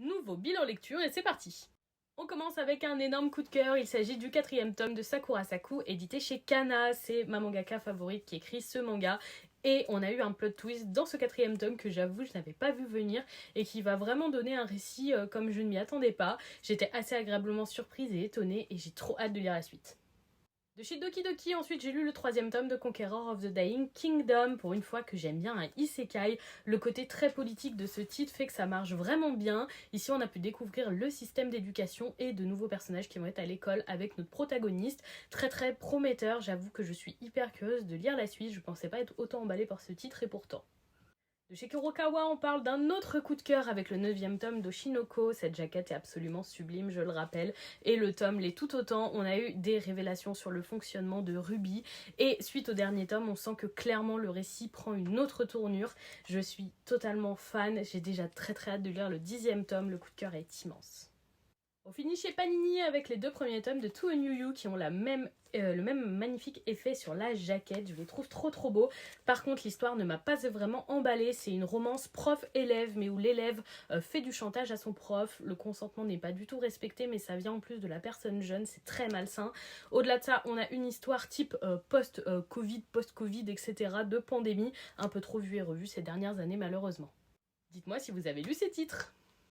Nouveau bilan lecture et c'est parti. On commence avec un énorme coup de cœur, il s'agit du 4e tome de Sakura Saku, édité chez Kana, c'est ma mangaka favorite qui écrit ce manga. Et on a eu un plot twist dans ce 4e tome que j'avoue je n'avais pas vu venir et qui va vraiment donner un récit comme je ne m'y attendais pas. J'étais assez agréablement surprise et étonnée et j'ai trop hâte de lire la suite. De chez Doki Doki, ensuite j'ai lu le 3e tome de Conqueror of the Dying Kingdom. Pour une fois que j'aime bien un isekai, le côté très politique de ce titre fait que ça marche vraiment bien. Ici on a pu découvrir le système d'éducation et de nouveaux personnages qui vont être à l'école avec notre protagoniste. Très prometteur, j'avoue que je suis hyper curieuse de lire la suite, je pensais pas être autant emballée par ce titre et pourtant. De chez Kurokawa, on parle d'un autre coup de cœur avec le 9e tome d'Oshinoko. Cette jaquette est absolument sublime, je le rappelle. Et le tome l'est tout autant. On a eu des révélations sur le fonctionnement de Ruby. Et suite au dernier tome, on sent que clairement le récit prend une autre tournure. Je suis totalement fan. J'ai déjà très hâte de lire le 10e tome. Le coup de cœur est immense. On finit chez Panini avec les 2 premiers tomes de To a New You qui ont le même magnifique effet sur la jaquette. Je les trouve trop beaux. Par contre, l'histoire ne m'a pas vraiment emballée. C'est une romance prof-élève, mais où l'élève fait du chantage à son prof. Le consentement n'est pas du tout respecté, mais ça vient en plus de la personne jeune. C'est très malsain. Au-delà de ça, on a une histoire type post-Covid, post-Covid, etc. de pandémie, un peu trop vue et revue ces dernières années malheureusement. Dites-moi si vous avez lu ces titres.